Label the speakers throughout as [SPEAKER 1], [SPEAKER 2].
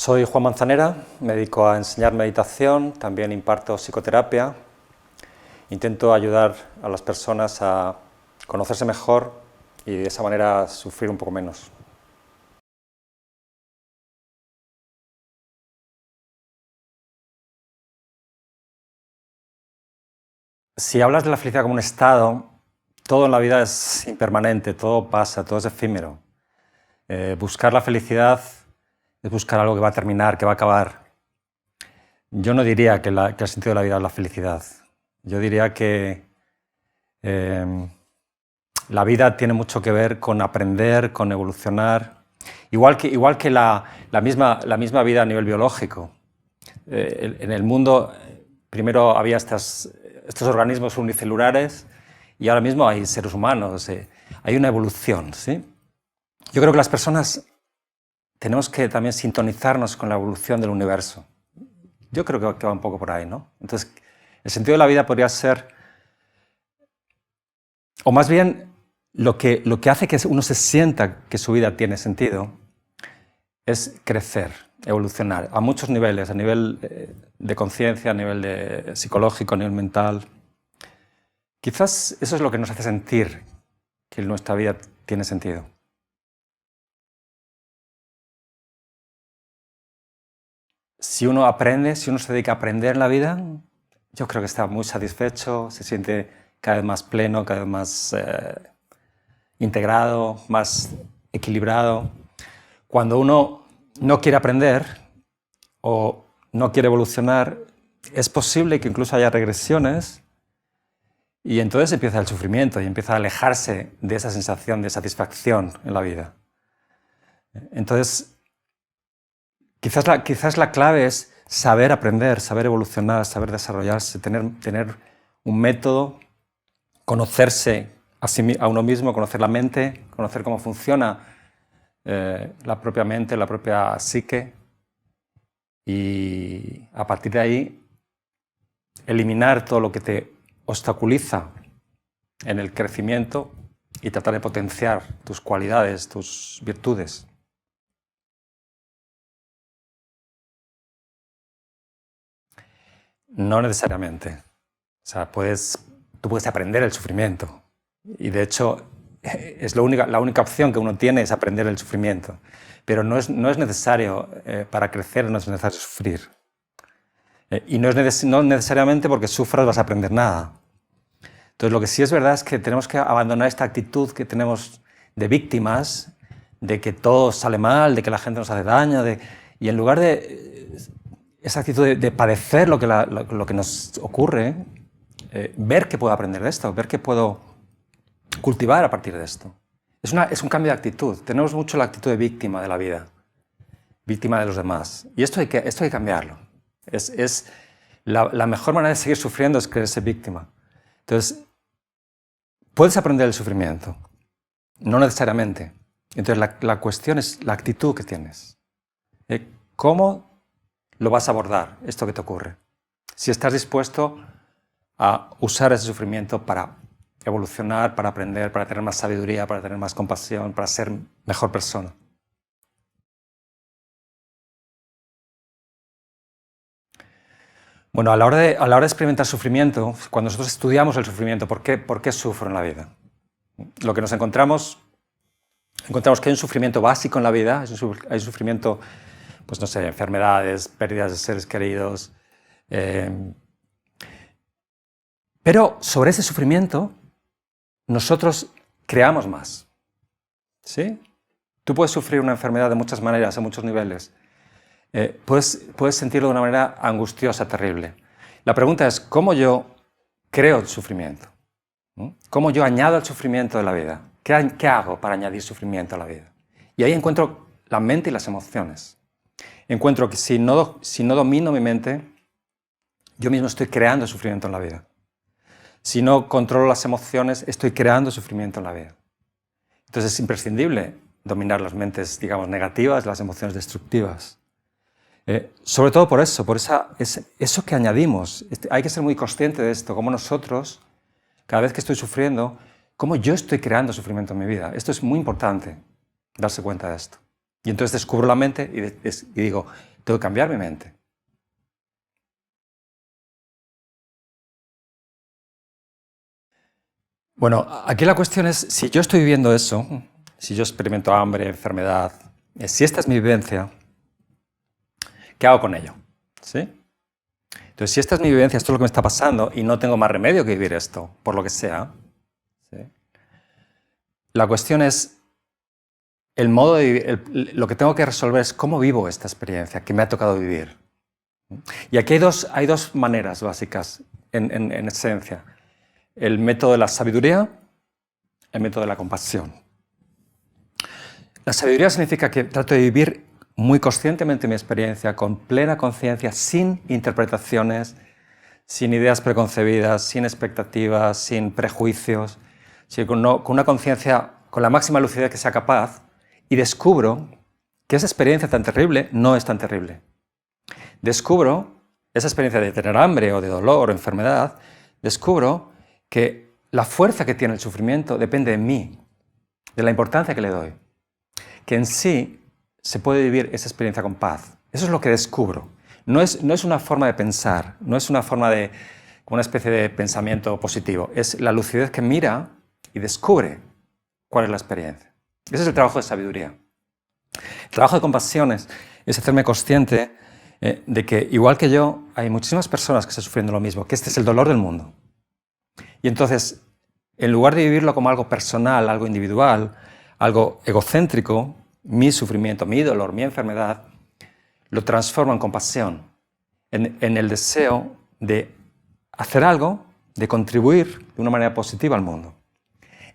[SPEAKER 1] Soy Juan Manzanera, me dedico a enseñar meditación, también imparto psicoterapia. Intento ayudar a las personas a conocerse mejor y de esa manera sufrir un poco menos. Si hablas de la felicidad como un estado, todo en la vida es impermanente, todo pasa, todo es efímero. Buscar la felicidad es buscar algo que va a terminar, que va a acabar. Yo no diría que el sentido de la vida es la felicidad. Yo diría que la vida tiene mucho que ver con aprender, con evolucionar, igual que la misma vida a nivel biológico. En el mundo primero había estos organismos unicelulares y ahora mismo hay seres humanos, hay una evolución, ¿sí? Yo creo que las personas tenemos que también sintonizarnos con la evolución del universo. Yo creo que va un poco por ahí, ¿no? Entonces, el sentido de la vida podría ser, o más bien, lo que hace que uno se sienta que su vida tiene sentido es crecer, evolucionar, a muchos niveles, a nivel de conciencia, a nivel psicológico, a nivel mental. Quizás eso es lo que nos hace sentir que nuestra vida tiene sentido. Si uno aprende, si uno se dedica a aprender en la vida, yo creo que está muy satisfecho, se siente cada vez más pleno, cada vez más integrado, más equilibrado. Cuando uno no quiere aprender o no quiere evolucionar, es posible que incluso haya regresiones y entonces empieza el sufrimiento y empieza a alejarse de esa sensación de satisfacción en la vida. Entonces, quizás la clave es saber aprender, saber evolucionar, saber desarrollarse, tener un método, conocerse a uno mismo, conocer la mente, conocer cómo funciona la propia mente, la propia psique, y a partir de ahí eliminar todo lo que te obstaculiza en el crecimiento y tratar de potenciar tus cualidades, tus virtudes. No necesariamente. O sea, tú puedes aprender el sufrimiento. Y de hecho, es la única opción que uno tiene es aprender el sufrimiento. Pero no es necesario, para crecer no es necesario sufrir. Y no necesariamente porque sufras vas a aprender nada. Entonces, lo que sí es verdad es que tenemos que abandonar esta actitud que tenemos de víctimas, de que todo sale mal, de que la gente nos hace daño, y en lugar de esa actitud de padecer lo que nos ocurre, ver qué puedo aprender de esto, ver qué puedo cultivar a partir de esto. Es un cambio de actitud. Tenemos mucho la actitud de víctima de la vida, víctima de los demás. Y esto hay que cambiarlo. La mejor manera de seguir sufriendo es querer ser víctima. Entonces, puedes aprender el sufrimiento, no necesariamente. Entonces, la cuestión es la actitud que tienes. ¿Cómo lo vas a abordar, esto que te ocurre? Si estás dispuesto a usar ese sufrimiento para evolucionar, para aprender, para tener más sabiduría, para tener más compasión, para ser mejor persona. Bueno, a la hora de experimentar sufrimiento, cuando nosotros estudiamos el sufrimiento, ¿por qué sufro en la vida? Lo que nos encontramos que hay un sufrimiento básico en la vida, hay un sufrimiento, pues no sé, enfermedades, pérdidas de seres queridos. Pero sobre ese sufrimiento, nosotros creamos más. ¿Sí? Tú puedes sufrir una enfermedad de muchas maneras, a muchos niveles. Puedes sentirlo de una manera angustiosa, terrible. La pregunta es, ¿cómo yo creo el sufrimiento? ¿Cómo yo añado el sufrimiento de la vida? ¿Qué hago para añadir sufrimiento a la vida? Y ahí encuentro la mente y las emociones. Encuentro que si no domino mi mente, yo mismo estoy creando sufrimiento en la vida. Si no controlo las emociones, estoy creando sufrimiento en la vida. Entonces es imprescindible dominar las mentes, digamos, negativas, las emociones destructivas. Sobre todo por eso que añadimos. Hay que ser muy consciente de esto, como nosotros, cada vez que estoy sufriendo, cómo yo estoy creando sufrimiento en mi vida. Esto es muy importante, darse cuenta de esto. Y entonces descubro la mente y digo, Tengo que cambiar mi mente. Bueno, aquí la cuestión es, si yo estoy viviendo eso, si yo experimento hambre, enfermedad, si esta es mi vivencia, ¿qué hago con ello? ¿Sí? Entonces, si esta es mi vivencia, esto es lo que me está pasando y no tengo más remedio que vivir esto, por lo que sea, ¿sí? La cuestión es, el modo de vivir, lo que tengo que resolver es cómo vivo esta experiencia que me ha tocado vivir. Y aquí hay dos maneras básicas, en esencia. El método de la sabiduría, el método de la compasión. La sabiduría significa que trato de vivir muy conscientemente mi experiencia, con plena conciencia, sin interpretaciones, sin ideas preconcebidas, sin expectativas, sin prejuicios, sino con una conciencia con la máxima lucidez que sea capaz, y descubro que esa experiencia tan terrible no es tan terrible. Descubro esa experiencia de tener hambre o de dolor o enfermedad, descubro que la fuerza que tiene el sufrimiento depende de mí, de la importancia que le doy. Que en sí se puede vivir esa experiencia con paz. Eso es lo que descubro. No es una forma de pensar, no es una forma de, como una especie de pensamiento positivo. Es la lucidez que mira y descubre cuál es la experiencia. Ese es el trabajo de sabiduría. El trabajo de compasión es hacerme consciente de que, igual que yo, hay muchísimas personas que están sufriendo lo mismo, que este es el dolor del mundo. Y entonces, en lugar de vivirlo como algo personal, algo individual, algo egocéntrico, mi sufrimiento, mi dolor, mi enfermedad, lo transformo en compasión, en el deseo de hacer algo, de contribuir de una manera positiva al mundo.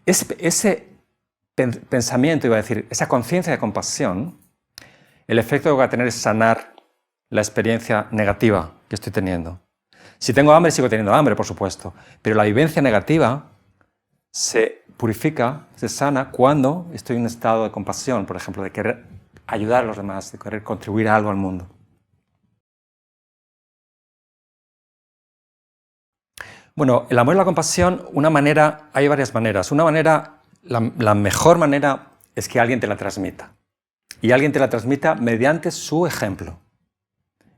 [SPEAKER 1] Ese pensamiento, iba a decir, esa conciencia de compasión, el efecto que va a tener es sanar la experiencia negativa que estoy teniendo. Si tengo hambre, sigo teniendo hambre, por supuesto, pero la vivencia negativa se purifica, se sana cuando estoy en un estado de compasión, por ejemplo, de querer ayudar a los demás, de querer contribuir a algo al mundo. Bueno, el amor y la compasión, hay varias maneras. Una manera, la mejor manera, es que alguien te la transmita. Y alguien te la transmita mediante su ejemplo.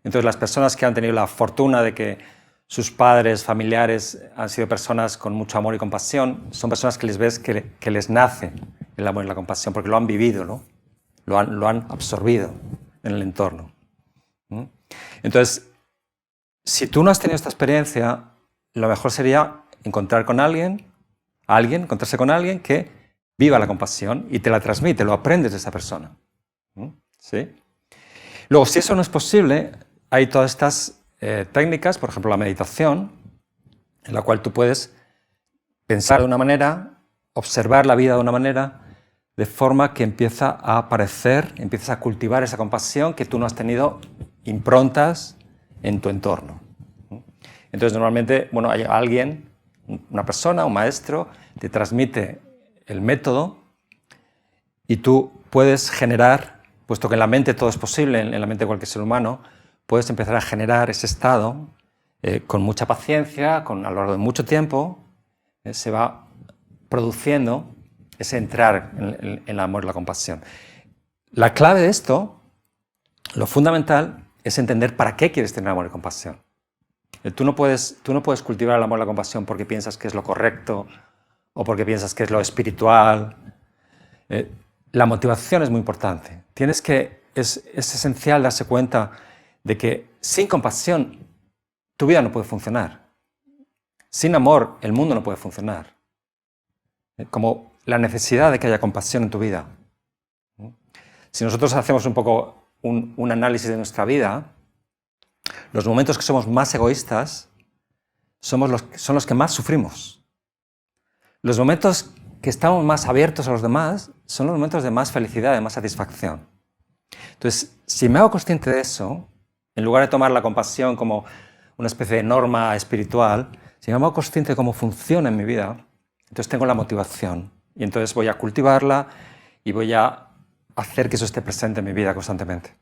[SPEAKER 1] Entonces, las personas que han tenido la fortuna de que sus padres, familiares, han sido personas con mucho amor y compasión, son personas que les ves que les nace el amor y la compasión, porque lo han vivido, ¿no? Lo han absorbido en el entorno. Entonces, si tú no has tenido esta experiencia, lo mejor sería encontrarse con alguien que viva la compasión y te la transmite, lo aprendes de esa persona. ¿Sí? Luego, si eso no es posible, hay todas estas técnicas, por ejemplo la meditación, en la cual tú puedes pensar de una manera, observar la vida de una manera, de forma que empieza a aparecer, empiezas a cultivar esa compasión que tú no has tenido improntas en tu entorno. Entonces normalmente, bueno, hay alguien, una persona, un maestro, te transmite el método y tú puedes generar, puesto que en la mente todo es posible, en la mente de cualquier ser humano, puedes empezar a generar ese estado con mucha paciencia, a lo largo de mucho tiempo, se va produciendo ese entrar en el amor y la compasión. La clave de esto, lo fundamental, es entender para qué quieres tener amor y compasión. Tú no puedes cultivar el amor y la compasión porque piensas que es lo correcto o porque piensas que es lo espiritual. La motivación es muy importante. Es esencial darse cuenta de que sin compasión tu vida no puede funcionar. Sin amor el mundo no puede funcionar. Como la necesidad de que haya compasión en tu vida. Si nosotros hacemos un poco un análisis de nuestra vida, los momentos que somos más egoístas son los que más sufrimos. Los momentos que estamos más abiertos a los demás son los momentos de más felicidad, de más satisfacción. Entonces, si me hago consciente de eso, en lugar de tomar la compasión como una especie de norma espiritual, si me hago consciente de cómo funciona en mi vida, entonces tengo la motivación y entonces voy a cultivarla y voy a hacer que eso esté presente en mi vida constantemente.